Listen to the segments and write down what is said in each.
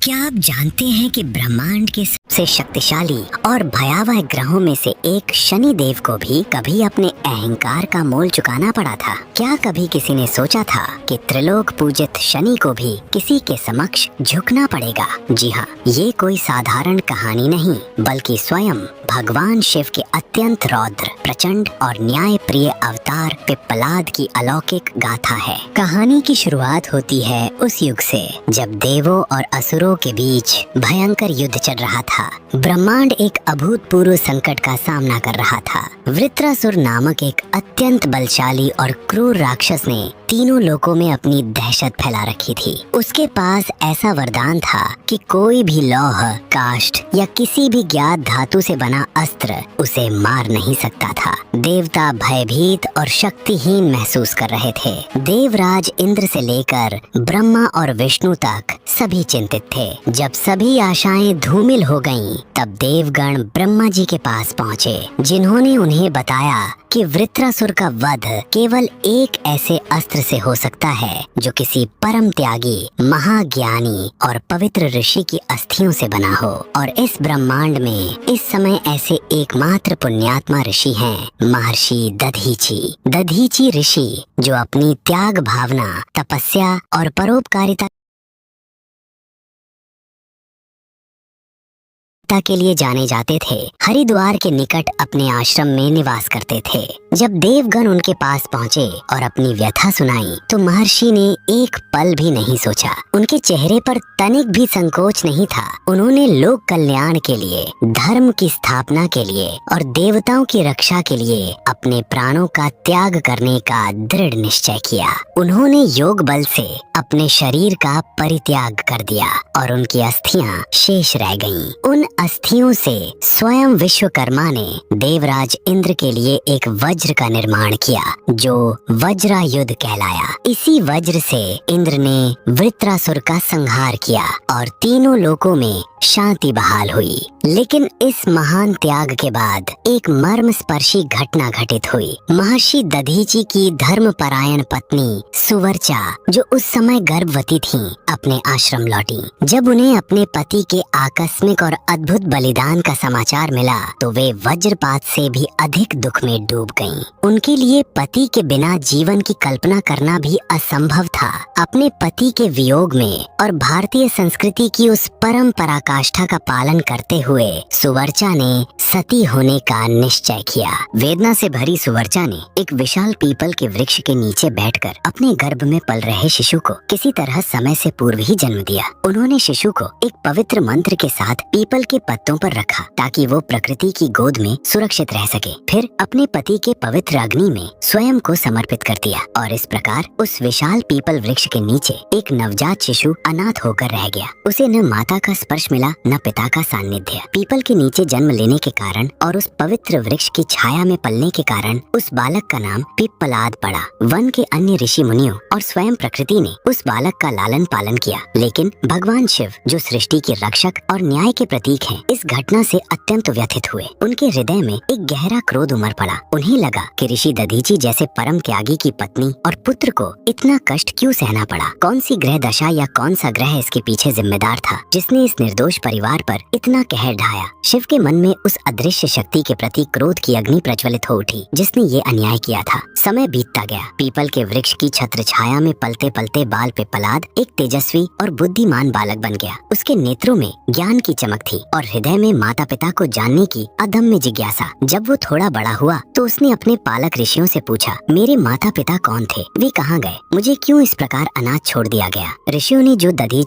क्या आप जानते हैं कि ब्रह्मांड के सबसे शक्तिशाली और भयावह ग्रहों में से एक शनि देव को भी कभी अपने अहंकार का मोल चुकाना पड़ा था? क्या कभी किसी ने सोचा था कि त्रिलोक पूजित शनि को भी किसी के समक्ष झुकना पड़ेगा? जी हाँ, ये कोई साधारण कहानी नहीं, बल्कि स्वयं भगवान शिव के अत्यंत रौद्र, प्रचंड और न्याय प्रिय अवतार पिप्पलाद की अलौकिक गाथा है। कहानी की शुरुआत होती है उस युग से जब देवों और असुरों के बीच भयंकर युद्ध चल रहा था। ब्रह्मांड एक अभूतपूर्व संकट का सामना कर रहा था। वृत्रासुर नामक एक अत्यंत बलशाली और क्रूर राक्षस ने तीनों लोकों में अपनी दहशत फैला रखी थी। उसके पास ऐसा वरदान था कि कोई भी लौह, काष्ठ या किसी भी ज्ञात धातु से बना अस्त्र उसे मार नहीं सकता था। देवता भयभीत और शक्तिहीन महसूस कर रहे थे। देवराज इंद्र से लेकर ब्रह्मा और विष्णु तक सभी चिंतित थे। जब सभी आशाएं धूमिल हो गईं, तब देवगण ब्रह्मा जी के पास पहुँचे, जिन्होंने उन्हें बताया कि वृत्रासुर का वध केवल एक ऐसे अस्त्र से हो सकता है जो किसी परम त्यागी, महाज्ञानी और पवित्र ऋषि की अस्थियों से बना हो। और इस ब्रह्मांड में इस समय ऐसे एकमात्र पुण्यात्मा ऋषि हैं, महर्षि दधीची। दधीची ऋषि जो अपनी त्याग भावना, तपस्या और परोपकारिता के लिए जाने जाते थे, हरिद्वार के निकट अपने आश्रम में निवास करते थे। जब देवगण उनके पास पहुँचे और अपनी व्यथा सुनाई, तो महर्षि ने एक पल भी नहीं सोचा। उनके चेहरे पर तनिक भी संकोच नहीं था। उन्होंने लोक कल्याण के लिए, धर्म की स्थापना के लिए और देवताओं की रक्षा के लिए अपने प्राणों का त्याग करने का दृढ़ निश्चय किया। उन्होंने योग बल से अपने शरीर का परित्याग कर दिया और उनकी अस्थियां शेष रह गईं। उन अस्थियों से स्वयं विश्वकर्मा ने देवराज इंद्र के लिए एक वज्र का निर्माण किया, जो वज्रायुध कहलाया। इसी वज्र से इंद्र ने वृत्रासुर का संहार किया और तीनों लोकों में शांति बहाल हुई। लेकिन इस महान त्याग के बाद एक मर्मस्पर्शी घटना घटित हुई। महर्षि दधीची की धर्मपरायण पत्नी सुवर्चा, जो उस समय गर्भवती थीं, अपने आश्रम लौटी। जब उन्हें अपने पति के आकस्मिक और अद्भुत बलिदान का समाचार मिला, तो वे वज्रपात से भी अधिक दुख में डूब गईं। उनके लिए पति के बिना जीवन की कल्पना करना भी असंभव था। अपने पति के वियोग में और भारतीय संस्कृति की उस परम पराकाष्ठा का पालन करते हुए सुवर्चा ने सती होने का निश्चय किया। वेदना से भरी सुवर्चा ने एक विशाल पीपल के वृक्ष के नीचे बैठकर अपने गर्भ में पल रहे शिशु को किसी तरह समय से पूर्व ही जन्म दिया। उन्होंने शिशु को एक पवित्र मंत्र के साथ पीपल के पत्तों पर रखा, ताकि वो प्रकृति की गोद में सुरक्षित रह सके। फिर अपने पति के पवित्र अग्नि में स्वयं को समर्पित कर दिया और इस प्रकार उस विशाल पीपल वृक्ष के नीचे एक नवजात शिशु अनाथ होकर रह गया। उसे न माता का स्पर्श मिला, न पिता का सान्निध्य। पीपल के नीचे जन्म लेने के कारण और उस पवित्र वृक्ष की छाया में पलने के कारण उस बालक का नाम पिप्पलाद पड़ा। वन के अन्य ऋषि मुनियों और स्वयं प्रकृति ने उस बालक का लालन पालन किया, लेकिन भगवान शिव, जो सृष्टि के रक्षक और न्याय के प्रतीक हैं, इस घटना से अत्यंत व्यथित हुए। उनके हृदय में एक गहरा क्रोध उमड़ पड़ा। उन्हें लगा कि ऋषि दधीची जैसे परम त्यागी की पत्नी और पुत्र को इतना कष्ट क्यों सहना पड़ा। कौन सी ग्रह दशा या कौन सा ग्रह इसके पीछे जिम्मेदार था, जिसने इस निर्दोष परिवार पर इतना कहर ढाया। शिव के मन में उस अदृश्य शक्ति के प्रति क्रोध की अग्नि प्रज्वलित हो उठी, जिसने ये अन्याय किया था। समय बीतता गया। पीपल के वृक्ष की छत्र छाया में पलते पलते बाल पिप्पलाद एक तेजस्वी और बुद्धिमान बालक बन गया। उसके नेत्रों में ज्ञान की चमक थी और हृदय में माता पिता को जानने की अदम्य जिज्ञासा। जब वो थोड़ा बड़ा हुआ, तो उसने अपने पालक ऋषियों से पूछा, मेरे माता पिता कौन थे, वे कहाँ गए, मुझे क्यों इस प्रकार अनाथ छोड़ दिया गया। ऋषियों ने, जो दधीची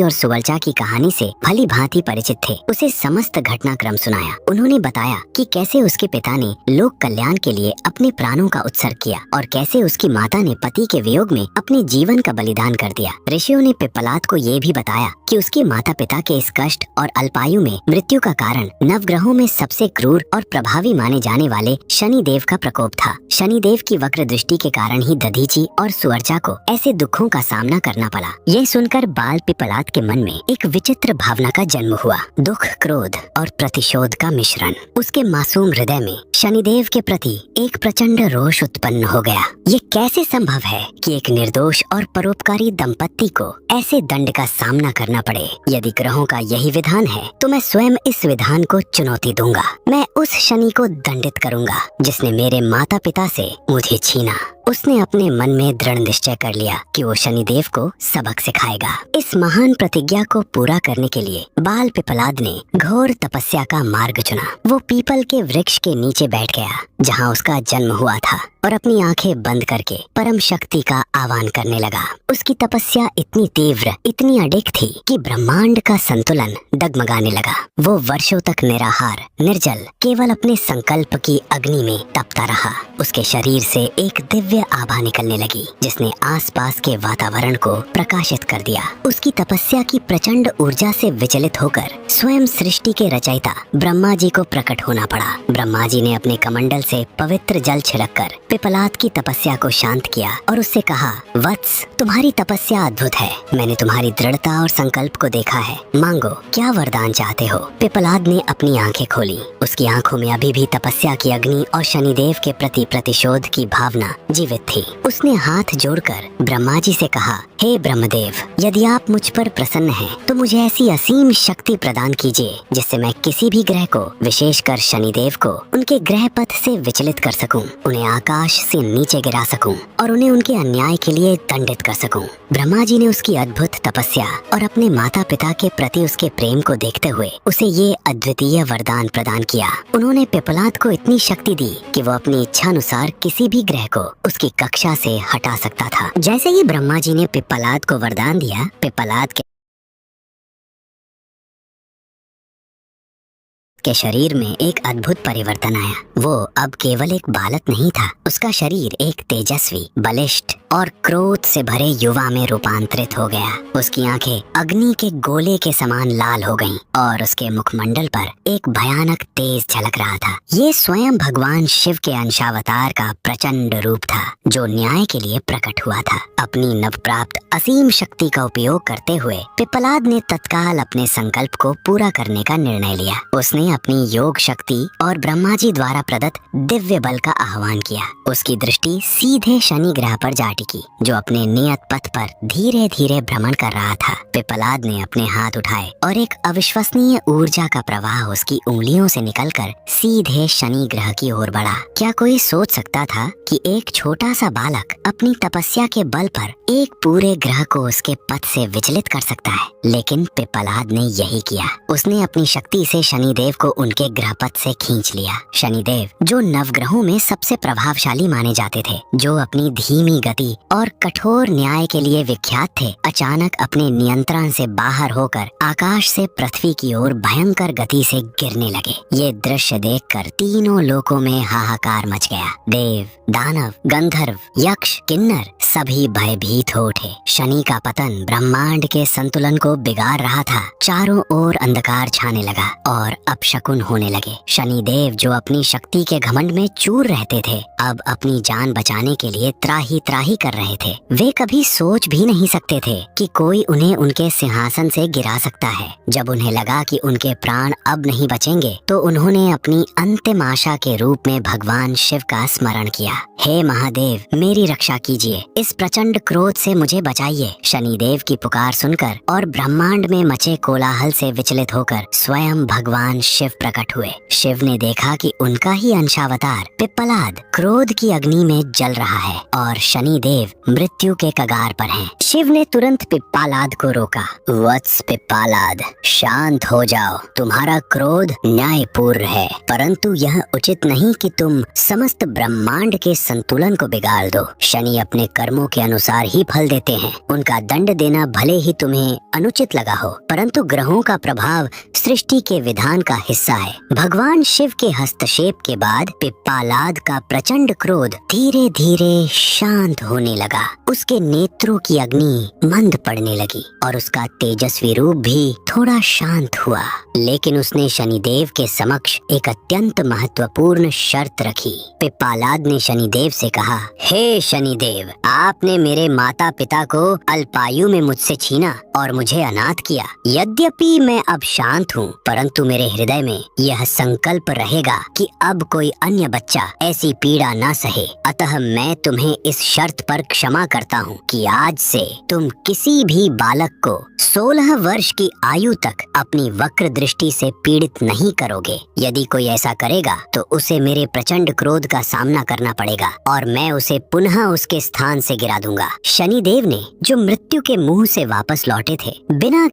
और सुवर्चा की कहानी से भली भांति परिचित थे, उसे समस्त घटनाक्रम सुनाया। उन्होंने बताया कि कैसे उसके पिता ने लोक कल्याण के लिए अपने प्राणों का उत्सर्ग किया और कैसे उसकी माता ने पति के वियोग में अपने जीवन का बलिदान कर दिया। ऋषियों ने पिप्पलाद को ये भी बताया कि उसके माता पिता के इस कष्ट और अल्पायु में मृत्यु का कारण नवग्रहों में सबसे क्रूर और प्रभावी माने जाने वाले शनिदेव का प्रकोप था। शनिदेव की वक्र दृष्टि के कारण ही दधीची और सुअर्चा को ऐसे दुखों का सामना करना पड़ा। यह सुनकर बाल पिपलाद के मन में एक विचित्र भावना का जन्म हुआ, दुख, क्रोध और प्रतिशोध का मिश्रण। उसके मासूम हृदय में शनिदेव के प्रति एक प्रचंड रोष उत्पन्न हो गया। ये कैसे संभव है कि एक निर्दोष और परोपकारी दंपत्ति को ऐसे दंड का सामना करना पड़े। यदि ग्रहों का यही विधान है तो मैं स्वयं इस विधान को चुनौती दूंगा। मैं उस शनि को दंडित करूंगा जिसने मेरे माता पिता से मुझे छीना। उसने अपने मन में दृढ़ निश्चय कर लिया कि वो शनिदेव को सबक सिखाएगा। इस महान प्रतिज्ञा को पूरा करने के लिए बाल पिपलाद ने घोर तपस्या का मार्ग चुना। वो पीपल के वृक्ष के नीचे बैठ गया जहाँ उसका जन्म हुआ था और अपनी आंखें बंद करके परम शक्ति का आह्वान करने लगा। उसकी तपस्या इतनी तीव्र, इतनी अडिग थी कि ब्रह्मांड का संतुलन डगमगाने लगा। वो वर्षों तक निराहार, निर्जल, केवल अपने संकल्प की अग्नि में तपता रहा। उसके शरीर से एक दिव्य आभा निकलने लगी जिसने आसपास के वातावरण को प्रकाशित कर दिया। उसकी तपस्या की प्रचंड ऊर्जा से विचलित होकर स्वयं सृष्टि के रचयिता ब्रह्मा जी को प्रकट होना पड़ा। ब्रह्मा जी ने अपने कमंडल से पवित्र जल छिड़ककर पिपलाद की तपस्या को शांत किया और उससे कहा, वत्स, तुम्हारी तपस्या अद्भुत है। मैंने तुम्हारी दृढ़ता और संकल्प को देखा है। मांगो, क्या वरदान चाहते हो? पिपलाद ने अपनी आंखें खोली। उसकी आंखों में अभी भी तपस्या की अग्नि और शनिदेव के प्रति प्रतिशोध की भावना जीवित थी। उसने हाथ जोड़कर ब्रह्मा जी से कहा, हे ब्रह्मदेव, यदि आप मुझ पर प्रसन्न हैं, तो मुझे ऐसी असीम शक्ति प्रदान कीजिए जिससे मैं किसी भी ग्रह को, विशेषकर शनिदेव को, उनके ग्रह पथ से विचलित कर सकूं, उन्हें आकाश से नीचे गिरा सकूं और उन्हें उनके अन्याय के लिए दंडित कर सकूं। ब्रह्मा जी ने उसकी अद्भुत तपस्या और अपने माता पिता के प्रति उसके प्रेम को देखते हुए उसे ये अद्वितीय वरदान प्रदान किया। उन्होंने पिपलाद को इतनी शक्ति दी कि वो अपनी इच्छा अनुसार किसी भी ग्रह को उसकी कक्षा से हटा सकता था। जैसे ही ब्रह्मा जी ने पिपलाद को वरदान दिया, पिपलाद के शरीर में एक अद्भुत परिवर्तन आया। वो अब केवल एक बालक नहीं था, उसका शरीर एक तेजस्वी, बलिष्ठ और क्रोध से भरे युवा में रूपांतरित हो गया। उसकी आंखें अग्नि के गोले के समान लाल हो गईं और उसके मुखमंडल पर एक भयानक तेज झलक रहा था। ये स्वयं भगवान शिव के अंशावतार का प्रचंड रूप था जो न्याय के लिए प्रकट हुआ था। अपनी नवप्राप्त असीम शक्ति का उपयोग करते हुए पिपलाद ने तत्काल अपने संकल्प को पूरा करने का निर्णय लिया। उसने अपनी योग शक्ति और ब्रह्मा जी द्वारा प्रदत्त दिव्य बल का आह्वान किया। उसकी दृष्टि सीधे शनि ग्रह पर जा टिकी जो अपने नियत पथ पर धीरे धीरे भ्रमण कर रहा था। पिपलाद ने अपने हाथ उठाए और एक अविश्वसनीय ऊर्जा का प्रवाह उसकी उंगलियों से निकलकर सीधे शनि ग्रह की ओर बढ़ा। क्या कोई सोच सकता था कि एक छोटा सा बालक अपनी तपस्या के बल पर एक पूरे ग्रह को उसके पथ से विचलित कर सकता है? लेकिन पिपलाद ने यही किया। उसने अपनी शक्ति से शनिदेव को उनके ग्रह पथ से खींच लिया। शनिदेव, जो नवग्रहों में सबसे प्रभावशाली माने जाते थे, जो अपनी धीमी गति और कठोर न्याय के लिए विख्यात थे, अचानक अपने नियंत्रण से बाहर होकर आकाश से पृथ्वी की ओर भयंकर गति से गिरने लगे। ये दृश्य देखकर तीनों लोकों में हाहाकार मच गया। देव, दानव, गंधर्व, यक्ष, किन्नर सभी भयभीत हो उठे। शनि का पतन ब्रह्मांड के संतुलन को बिगाड़ रहा था। चारों ओर अंधकार छाने लगा और अपशकुन होने लगे। शनिदेव, जो अपनी शक्ति के घमंड में चूर रहते थे, अब अपनी जान बचाने के लिए त्राही त्राही कर रहे थे। वे कभी सोच भी नहीं सकते थे कि कोई उन्हें उनके सिंहासन से गिरा सकता है। जब उन्हें लगा कि उनके प्राण अब नहीं बचेंगे, तो उन्होंने अपनी अंतिम आशा के रूप में भगवान शिव का स्मरण किया। हे महादेव, मेरी रक्षा कीजिए, इस प्रचंड क्रोध से मुझे बचाइए। शनिदेव की पुकार सुनकर और ब्रह्मांड में मचे कोलाहल से विचलित होकर स्वयं भगवान शिव प्रकट हुए। शिव ने देखा कि उनका ही अंशावतार पिपलाद क्रोध की अग्नि में जल रहा है और शनिदेव मृत्यु के कगार पर हैं। शिव ने तुरंत पिप्पालाद को रोका। वत्स पिप्पालाद, शांत हो जाओ। तुम्हारा क्रोध न्यायपूर्ण है, परंतु यह उचित नहीं कि तुम समस्त ब्रह्मांड के संतुलन को बिगाड़ दो। शनि अपने कर्मों के अनुसार ही फल देते हैं। उनका दंड देना भले ही तुम्हें अनुचित लगा हो, परंतु ग्रहों का प्रभाव सृष्टि के विधान का हिस्सा है। भगवान शिव के हस्तक्षेप के बाद पिप्पालाद का प्रचंड क्रोध धीरे धीरे शांत होने लगा। उसके नेत्रों की अग्नि मंद पड़ने लगी और उसका तेजस्वी रूप भी थोड़ा शांत हुआ। लेकिन उसने शनिदेव के समक्ष एक अत्यंत महत्वपूर्ण शर्त रखी। पिप्पालाद ने शनिदेव से कहा, हे शनिदेव, आपने मेरे माता पिता को अल्पायु में मुझसे छीना और मुझे अनाथ किया। यद्यपि मैं अब शांत हूँ, परंतु मेरे हृदय में यह संकल्प रहेगा कि अब कोई अन्य बच्चा ऐसी पीड़ा न सहे। अतः मैं तुम्हें इस शर्त पर क्षमा करता हूँ कि आज से तुम किसी भी बालक को 16 वर्ष की आयु तक अपनी वक्र दृष्टि से पीड़ित नहीं करोगे। यदि कोई ऐसा करेगा तो उसे मेरे प्रचंड क्रोध का सामना करना पड़ेगा और मैं उसे पुनः उसके स्थान से गिरा दूंगा। शनिदेव ने, जो मृत्यु के मुंह से वापस लौटे थे, बिना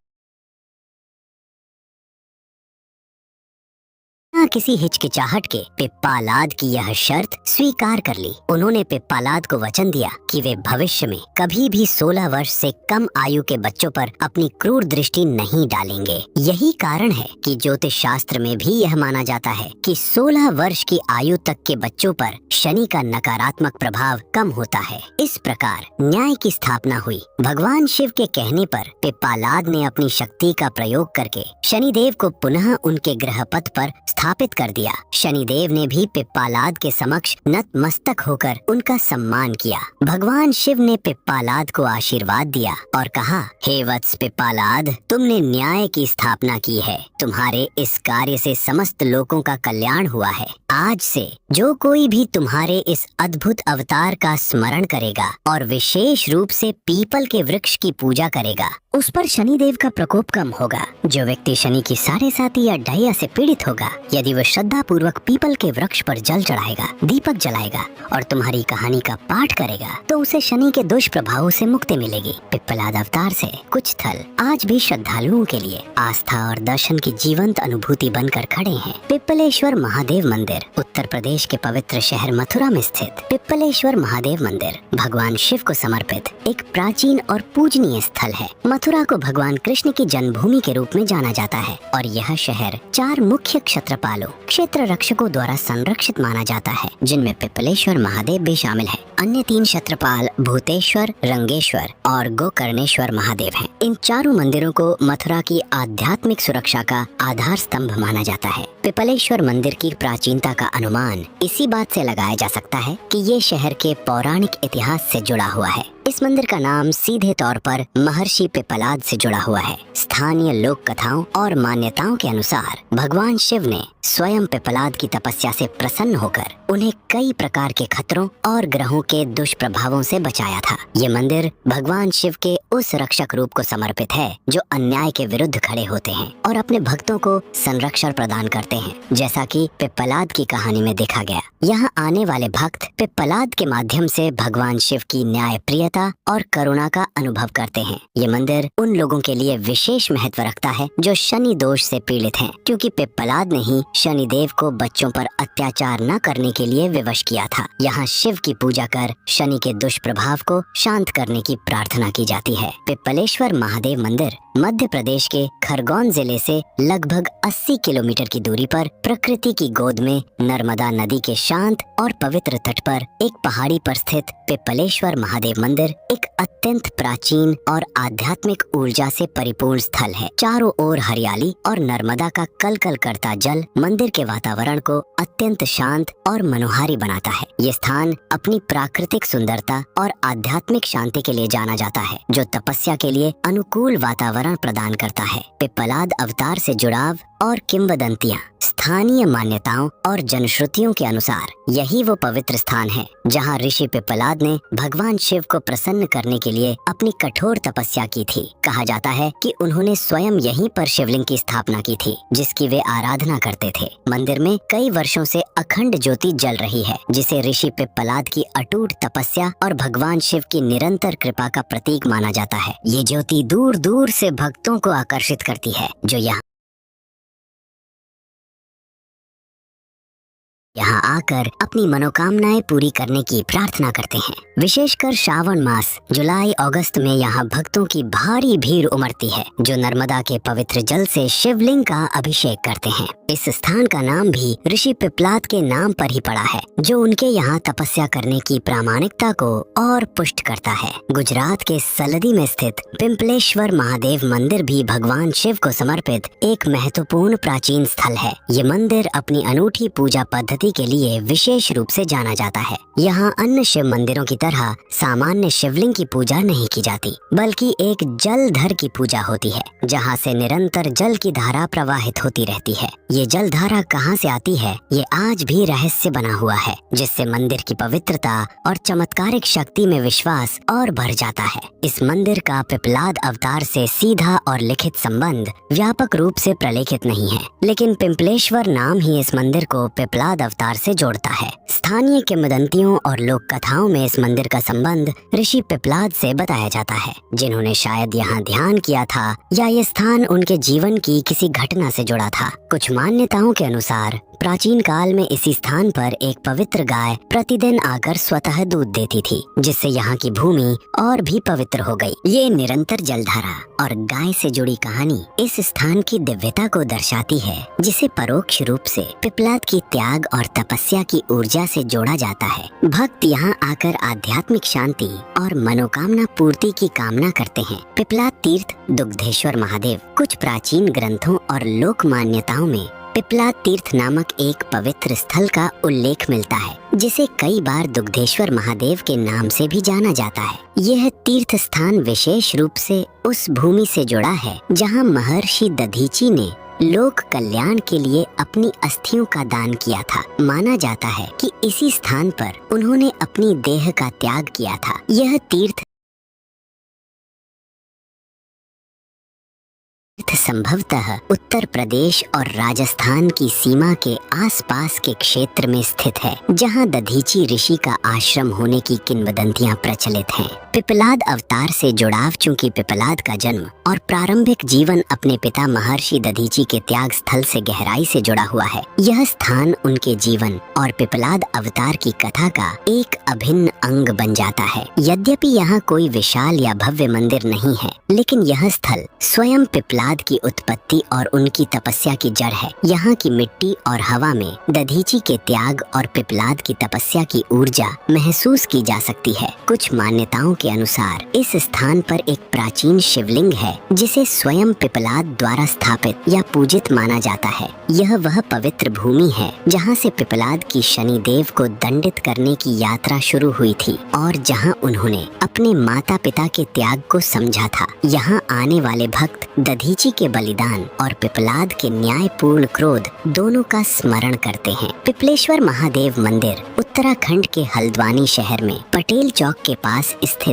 किसी हिचकिचाहट के पिप्पालाद की यह शर्त स्वीकार कर ली। उन्होंने पिप्पालाद को वचन दिया कि वे भविष्य में कभी भी 16 वर्ष से कम आयु के बच्चों पर अपनी क्रूर दृष्टि नहीं डालेंगे। यही कारण है कि ज्योतिष शास्त्र में भी यह माना जाता है कि 16 वर्ष की आयु तक के बच्चों पर शनि का नकारात्मक प्रभाव कम होता है। इस प्रकार न्याय की स्थापना हुई। भगवान शिव के कहने पर पिप्पालाद ने अपनी शक्ति का प्रयोग करके शनिदेव को पुनः उनके ग्रह पथ पर स्थापित कर दिया। शनिदेव ने भी पिप्पालाद के समक्ष नतमस्तक होकर उनका सम्मान किया। भगवान शिव ने पिप्पालाद को आशीर्वाद दिया और कहा, हे वत्स पिप्पालाद, तुमने न्याय की स्थापना की है। तुम्हारे इस कार्य से समस्त लोगों का कल्याण हुआ है। आज से जो कोई भी तुम्हारे इस अद्भुत अवतार का स्मरण करेगा और विशेष रूप से पीपल के वृक्ष की पूजा करेगा, उस पर शनिदेव का प्रकोप कम होगा। जो व्यक्ति शनि की साढ़े साती या ढैया से पीड़ित होगा, यदि वह श्रद्धा पूर्वक पीपल के वृक्ष पर जल चढ़ाएगा, दीपक जलाएगा और तुम्हारी कहानी का पाठ करेगा, तो उसे शनि के दुष्प्रभावों से मुक्ति मिलेगी। पिप्पलाद अवतार से कुछ स्थल आज भी श्रद्धालुओं के लिए आस्था और दर्शन की जीवंत अनुभूति बनकर खड़े हैं। पिप्पलेश्वर महादेव मंदिर उत्तर प्रदेश के पवित्र शहर मथुरा में स्थित पिप्पलेश्वर महादेव मंदिर भगवान शिव को समर्पित एक प्राचीन और पूजनीय स्थल है। मथुरा को भगवान कृष्ण की जन्मभूमि के रूप में जाना जाता है और यह शहर 4 मुख्य क्षत्रपालों, क्षेत्र रक्षकों द्वारा संरक्षित माना जाता है, जिनमें पिप्पलेश्वर महादेव भी शामिल है। अन्य 3 क्षत्रपाल भूतेश्वर, रंगेश्वर और गोकर्णेश्वर महादेव हैं। इन चारों मंदिरों को मथुरा की आध्यात्मिक सुरक्षा का आधार स्तंभ माना जाता है। पिप्पलेश्वर मंदिर की प्राचीनता का अनुमान इसी बात से लगाया जा सकता है कि ये शहर के पौराणिक इतिहास से जुड़ा हुआ है। इस मंदिर का नाम सीधे तौर पर महर्षि पिप्पलाद से जुड़ा हुआ है। स्थानीय लोक कथाओं और मान्यताओं के अनुसार भगवान शिव ने स्वयं पिप्पलाद की तपस्या से प्रसन्न होकर उन्हें कई प्रकार के खतरों और ग्रहों के दुष्प्रभावों से बचाया था। ये मंदिर भगवान शिव के उस रक्षक रूप को समर्पित है जो अन्याय के विरुद्ध खड़े होते हैं और अपने भक्तों को संरक्षण प्रदान करते हैं, जैसा कि पिप्पलाद की कहानी में देखा गया। यहाँ आने वाले भक्त पिप्पलाद के माध्यम से भगवान शिव की न्याय प्रियता और करुणा का अनुभव करते हैं। ये मंदिर उन लोगों के लिए विशेष महत्व रखता है जो शनि दोष से पीड़ित हैं, क्योंकि पिप्पलाद ने ही शनिदेव को बच्चों पर अत्याचार न करने के लिए विवश किया था। यहाँ शिव की पूजा कर शनि के दुष्प्रभाव को शांत करने की प्रार्थना की जाती है। पिप्पलेश्वर महादेव मंदिर मध्य प्रदेश के खरगोन जिले से लगभग 80 किलोमीटर की दूरी पर प्रकृति की गोद में नर्मदा नदी के शांत और पवित्र तट पर एक पहाड़ी पर स्थित पिप्पलेश्वर महादेव मंदिर एक अत्यंत प्राचीन और आध्यात्मिक ऊर्जा से परिपूर्ण स्थल है। चारों ओर हरियाली और नर्मदा का कलकल करता जल मंदिर के वातावरण को अत्यंत शांत और मनोहारी बनाता है। ये स्थान अपनी प्राकृतिक सुंदरता और आध्यात्मिक शांति के लिए जाना जाता है, जो तपस्या के लिए अनुकूल वातावरण प्रदान करता है। पिप्पलाद अवतार से जुड़ाव और किंवदंतियाँ। स्थानीय मान्यताओं और जनश्रुतियों के अनुसार यही वो पवित्र स्थान है जहाँ ऋषि पिप्पलाद ने भगवान शिव को प्रसन्न करने के लिए अपनी कठोर तपस्या की थी। कहा जाता है कि उन्होंने स्वयं यहीं पर शिवलिंग की स्थापना की थी, जिसकी वे आराधना करते थे। मंदिर में कई वर्षों से अखंड ज्योति जल रही है, जिसे ऋषि पिप्पलाद की अटूट तपस्या और भगवान शिव की निरंतर कृपा का प्रतीक माना जाता है। ये ज्योति दूर दूर से भक्तों को आकर्षित करती है, जो यहाँ यहाँ आकर अपनी मनोकामनाएं पूरी करने की प्रार्थना करते हैं। विशेषकर श्रावण मास जुलाई अगस्त में यहाँ भक्तों की भारी भीड़ उमड़ती है, जो नर्मदा के पवित्र जल से शिवलिंग का अभिषेक करते हैं। इस स्थान का नाम भी ऋषि पिपलाद के नाम पर ही पड़ा है, जो उनके यहाँ तपस्या करने की प्रामाणिकता को और पुष्ट करता है। गुजरात के सलदी में स्थित पिंपलेश्वर महादेव मंदिर भी भगवान शिव को समर्पित एक महत्वपूर्ण प्राचीन स्थल है। ये मंदिर अपनी अनूठी पूजा पद्धति के लिए विशेष रूप से जाना जाता है। यहाँ अन्य शिव मंदिरों की तरह सामान्य शिवलिंग की पूजा नहीं की जाती, बल्कि एक जलधर की पूजा होती है, जहाँ से निरंतर जल की धारा प्रवाहित होती रहती है। ये जल धारा कहाँ से आती है, ये आज भी रहस्य बना हुआ है, जिससे मंदिर की पवित्रता और चमत्कारिक शक्ति में विश्वास और बढ़ जाता है। इस मंदिर का पिपलाद अवतार से सीधा और लिखित संबंध व्यापक रूप से प्रलेखित नहीं है, लेकिन पिंपलेश्वर नाम ही इस मंदिर को पिपलाद अवतार से जोड़ता है। स्थानीय किंवदंतियों और लोक कथाओं में इस मंदिर का संबंध ऋषि पिपलाद से बताया जाता है, जिन्होंने शायद यहाँ ध्यान किया था या ये स्थान उनके जीवन की किसी घटना से जुड़ा था। कुछ मान्यताओं के अनुसार प्राचीन काल में इसी स्थान पर एक पवित्र गाय प्रतिदिन आकर स्वतः दूध देती थी, जिससे यहाँ की भूमि और भी पवित्र हो गई। ये निरंतर जलधारा और गाय से जुड़ी कहानी इस स्थान की दिव्यता को दर्शाती है, जिसे परोक्ष रूप से पिपलाद की त्याग और तपस्या की ऊर्जा से जोड़ा जाता है। भक्त यहाँ आकर आध्यात्मिक शांति और मनोकामना पूर्ति की कामना करते हैं। पिपलाद तीर्थ दुग्धेश्वर महादेव। कुछ प्राचीन ग्रंथों और लोक मान्यताओं में पिपलाद तीर्थ नामक एक पवित्र स्थल का उल्लेख मिलता है, जिसे कई बार दुग्धेश्वर महादेव के नाम से भी जाना जाता है। यह तीर्थ स्थान विशेष रूप से उस भूमि से जुड़ा है जहां महर्षि दधीची ने लोक कल्याण के लिए अपनी अस्थियों का दान किया था। माना जाता है कि इसी स्थान पर उन्होंने अपनी देह का त्याग किया था। यह तीर्थ संभवतः उत्तर प्रदेश और राजस्थान की सीमा के आसपास के क्षेत्र में स्थित है, जहां दधीची ऋषि का आश्रम होने की किंवदंतियां प्रचलित हैं। पिपलाद अवतार से जुड़ाव। चूंकि पिपलाद का जन्म और प्रारंभिक जीवन अपने पिता महर्षि दधीची के त्याग स्थल से गहराई से जुड़ा हुआ है, यह स्थान उनके जीवन और पिपलाद अवतार की कथा का एक अभिन्न अंग बन जाता है। यद्यपि यहाँ कोई विशाल या भव्य मंदिर नहीं है, लेकिन यह स्थल स्वयं पिपलाद की उत्पत्ति और उनकी तपस्या की जड़ है। यहाँ की मिट्टी और हवा में दधीची के त्याग और पिपलाद की तपस्या की ऊर्जा महसूस की जा सकती है। कुछ मान्यताओं के अनुसार इस स्थान पर एक प्राचीन शिवलिंग है, जिसे स्वयं पिपलाद द्वारा स्थापित या पूजित माना जाता है। यह वह पवित्र भूमि है जहाँ से पिपलाद की शनिदेव को दंडित करने की यात्रा शुरू हुई थी और जहाँ उन्होंने अपने माता पिता के त्याग को समझा था। यहाँ आने वाले भक्त दधीची के बलिदान और पिपलाद के न्यायपूर्ण क्रोध दोनों का स्मरण करते हैं। पिपलेश्वर महादेव मंदिर उत्तराखंड के हल्द्वानी शहर में पटेल चौक के पास स्थित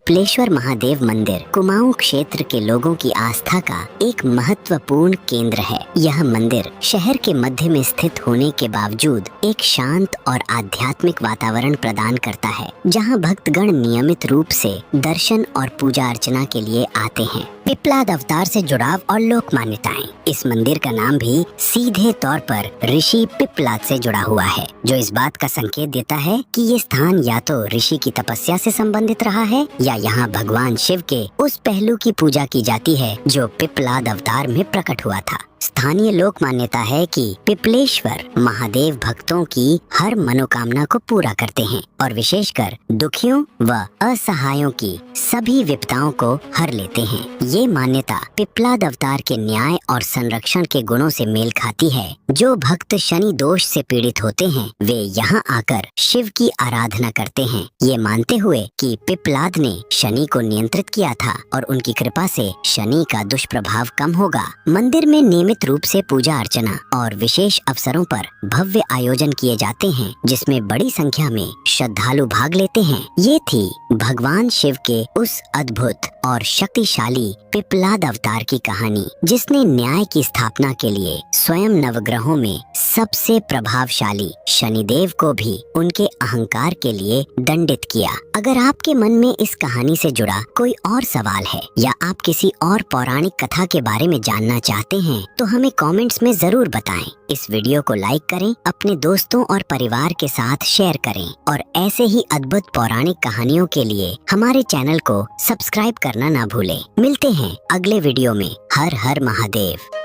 पिपलेश्वर महादेव मंदिर कुमाऊं क्षेत्र के लोगों की आस्था का एक महत्वपूर्ण केंद्र है। यह मंदिर शहर के मध्य में स्थित होने के बावजूद एक शांत और आध्यात्मिक वातावरण प्रदान करता है, जहां भक्तगण नियमित रूप से दर्शन और पूजा अर्चना के लिए आते हैं। पिपलाद अवतार से जुड़ाव और लोक मान्यताएं। इस मंदिर का नाम भी सीधे तौर पर ऋषि पिपलाद से जुड़ा हुआ है, जो इस बात का संकेत देता है कि ये स्थान या तो ऋषि की तपस्या से संबंधित रहा है या यहाँ भगवान शिव के उस पहलू की पूजा की जाती है जो पिपलाद अवतार में प्रकट हुआ था। स्थानीय लोक मान्यता है कि पिपलेश्वर महादेव भक्तों की हर मनोकामना को पूरा करते हैं और विशेषकर दुखियों व असहायों की सभी विपदाओं को हर लेते हैं। ये मान्यता पिपलाद अवतार के न्याय और संरक्षण के गुणों से मेल खाती है। जो भक्त शनि दोष से पीड़ित होते हैं वे यहाँ आकर शिव की आराधना करते हैं, ये मानते हुए कि पिपलाद ने शनि को नियंत्रित किया था और उनकी कृपा से शनि का दुष्प्रभाव कम होगा। मंदिर में नियमित नियमित रूप से पूजा अर्चना और विशेष अवसरों पर भव्य आयोजन किए जाते हैं, जिसमें बड़ी संख्या में श्रद्धालु भाग लेते हैं। ये थी भगवान शिव के उस अद्भुत और शक्तिशाली पिप्पलाद अवतार की कहानी, जिसने न्याय की स्थापना के लिए स्वयं नवग्रहों में सबसे प्रभावशाली शनिदेव को भी उनके अहंकार के लिए दंडित किया। अगर आपके मन में इस कहानी से जुड़ा कोई और सवाल है या आप किसी और पौराणिक कथा के बारे में जानना चाहते हैं तो हमें कमेंट्स में जरूर बताएं। इस वीडियो को लाइक करें, अपने दोस्तों और परिवार के साथ शेयर करें और ऐसे ही अद्भुत पौराणिक कहानियों के लिए हमारे चैनल को सब्सक्राइब करना ना भूलें। मिलते हैं अगले वीडियो में। हर हर महादेव।